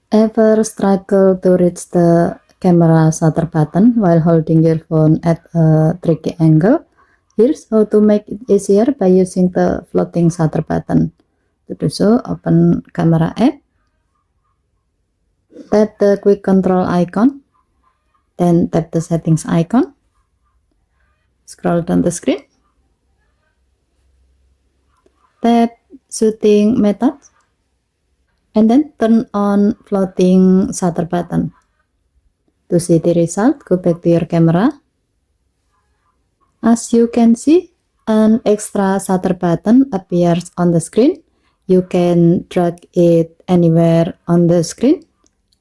Ever struggle to reach the camera shutter button while holding your phone at a tricky angle? Here's how to make it easier by using the floating shutter button. To do so, open camera app, tap the quick control icon, then tap the settings icon, scroll down the screen, tap shooting method, and then turn on floating shutter button. To see the result, go back to your camera. As you can see, an extra shutter button appears on the screen. You can drag it anywhere on the screen,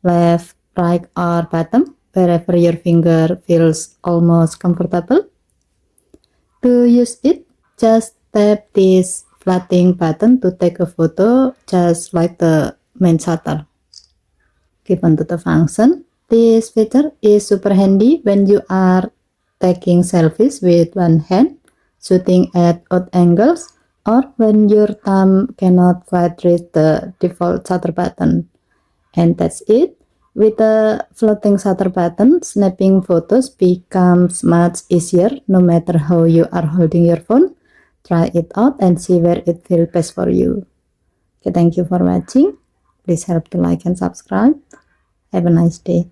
left, right, or bottom, wherever your finger feels almost comfortable. To use it, just tap this floating button to take a photo, just like the main shutter. Given to the function, this feature is super handy when you are taking selfies with one hand, shooting at odd angles, or when your thumb cannot quite reach the default shutter button. And that's it. With the floating shutter button, snapping photos becomes much easier no matter how you are holding your phone. Try it out and see where it feels best for you. Okay, thank you for watching. Please help to like and subscribe. Have a nice day.